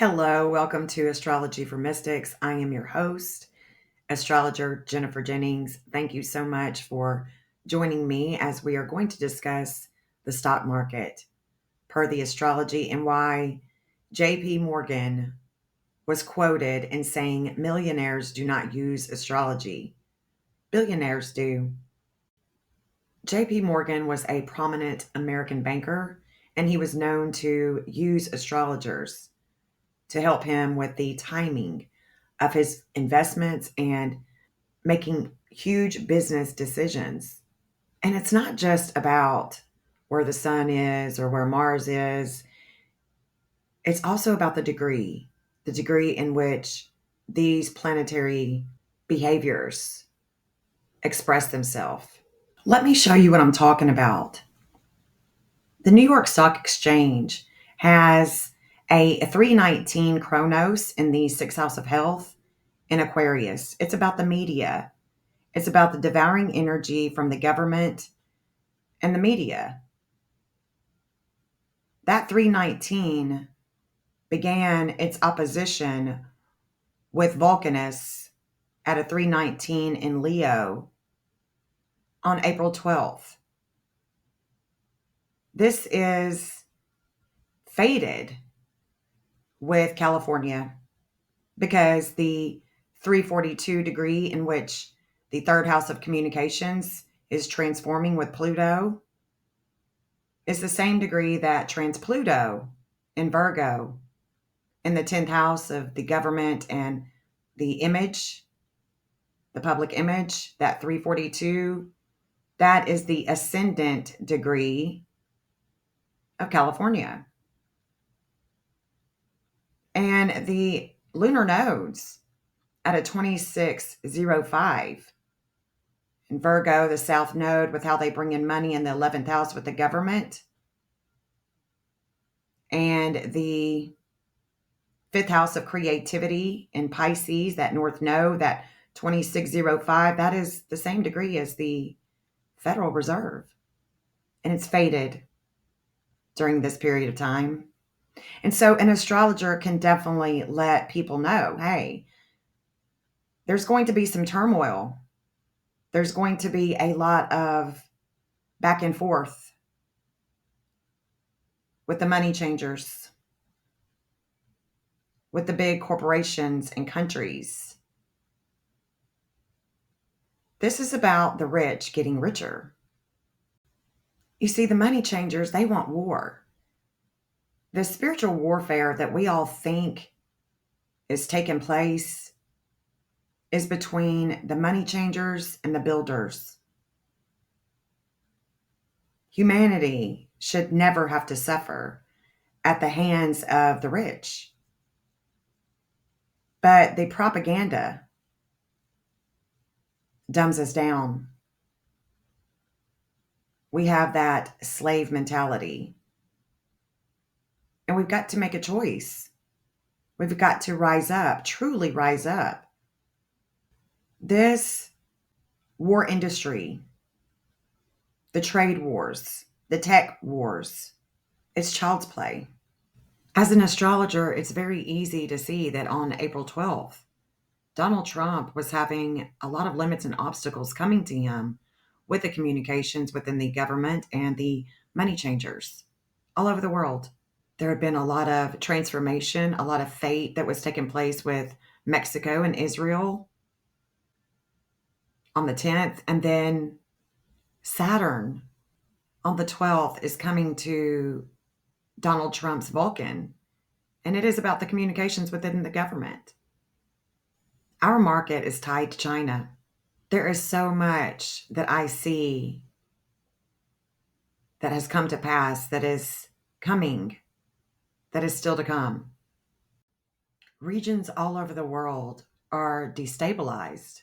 Hello, welcome to Astrology for Mystics. I am your host, astrologer Jennifer Jennings. Thank you so much for joining me as we are going to discuss the stock market per the astrology and why JP Morgan was quoted in saying millionaires do not use astrology. Billionaires do. JP Morgan was a prominent American banker and he was known to use astrologers to help him with the timing of his investments and making huge business decisions. And it's not just about where the sun is or where Mars is, it's also about the degree in which these planetary behaviors express themselves. Let me show you what I'm talking about. The New York Stock Exchange has a 319 Chronos in the sixth house of health in Aquarius. It's about the media. It's about the devouring energy from the government and the media. That 319 began its opposition with Vulcanus at a 319 in Leo on April 12th. This is fated with California because the 342 degree in which the third house of communications is transforming with Pluto is the same degree that trans Pluto in Virgo in the 10th house of the government and the image, the public image, that 342, that is the ascendant degree of California. And the lunar nodes at a 2605 in Virgo, the South Node, with how they bring in money in the 11th house with the government, and the 5th house of creativity in Pisces, that North Node, that 2605, that is the same degree as the Federal Reserve. And it's fated during this period of time. And so an astrologer can definitely let people know, hey, there's going to be some turmoil. There's going to be a lot of back and forth with the money changers, with the big corporations and countries. This is about the rich getting richer. You see, the money changers, they want war. The spiritual warfare that we all think is taking place is between the money changers and the builders. Humanity should never have to suffer at the hands of the rich. But the propaganda dumbs us down. We have that slave mentality. And we've got to make a choice. We've got to rise up, truly rise up. This war industry, the trade wars, the tech wars, it's child's play. As an astrologer, it's very easy to see that on April 12th, Donald Trump was having a lot of limits and obstacles coming to him with the communications within the government and the money changers all over the world. There had been a lot of transformation, a lot of fate that was taking place with Mexico and Israel on the 10th. And then Saturn on the 12th is coming to Donald Trump's Vulcan. And it is about the communications within the government. Our market is tied to China. There is so much that I see that has come to pass, that is coming, that is still to come. Regions all over the world are destabilized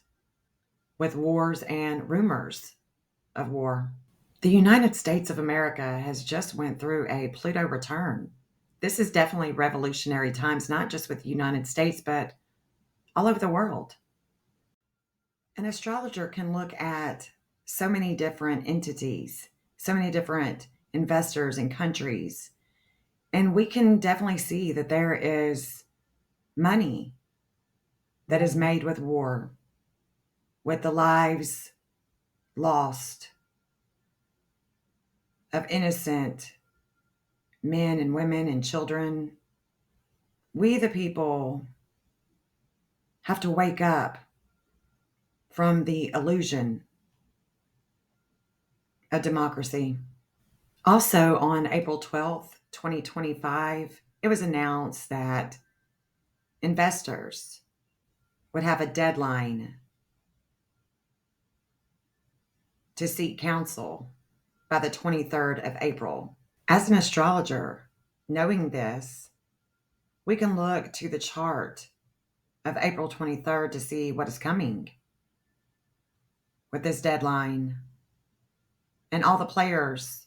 with wars and rumors of war. The United States of America has just went through a Pluto return. This is definitely revolutionary times, not just with the United States, but all over the world. An astrologer can look at so many different entities, so many different investors and countries, and we can definitely see that there is money that is made with war, with the lives lost of innocent men and women and children. We, the people, have to wake up from the illusion of democracy. Also, on April 12th, 2025, it was announced that investors would have a deadline to seek counsel by the 23rd of April. As an astrologer, knowing this, we can look to the chart of April 23rd to see what is coming with this deadline and all the players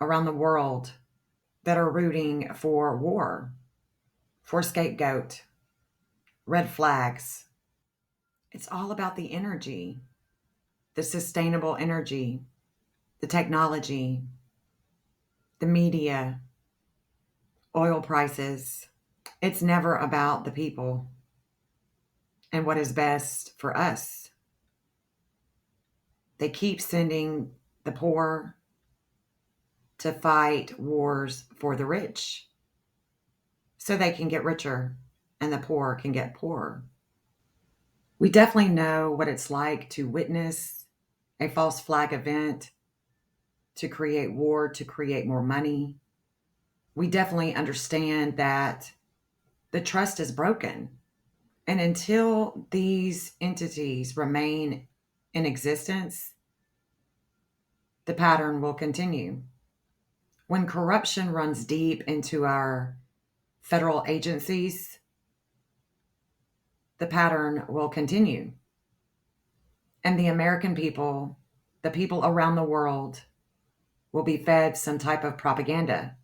around the world that are rooting for war, for scapegoat, red flags. It's all about the energy, the sustainable energy, the technology, the media, oil prices. It's never about the people and what is best for us. They keep sending the poor to fight wars for the rich so they can get richer and the poor can get poorer. We definitely know what it's like to witness a false flag event, to create war, to create more money. We definitely understand that the trust is broken. And until these entities remain in existence, the pattern will continue. When corruption runs deep into our federal agencies, the pattern will continue. And the American people, the people around the world, will be fed some type of propaganda.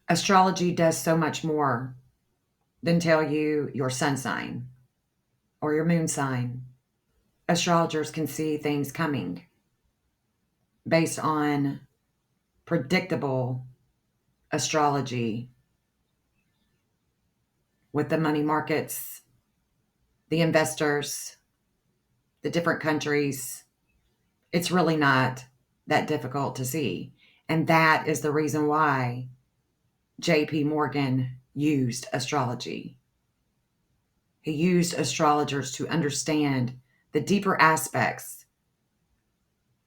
Astrology does so much more than tell you your sun sign or your moon sign. Astrologers can see things coming based on predictable astrology with the money markets, the investors, the different countries. It's really not that difficult to see. And that is the reason why J.P. Morgan used astrology. He used astrologers to understand the deeper aspects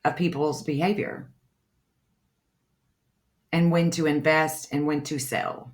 of people's behavior and when to invest and when to sell.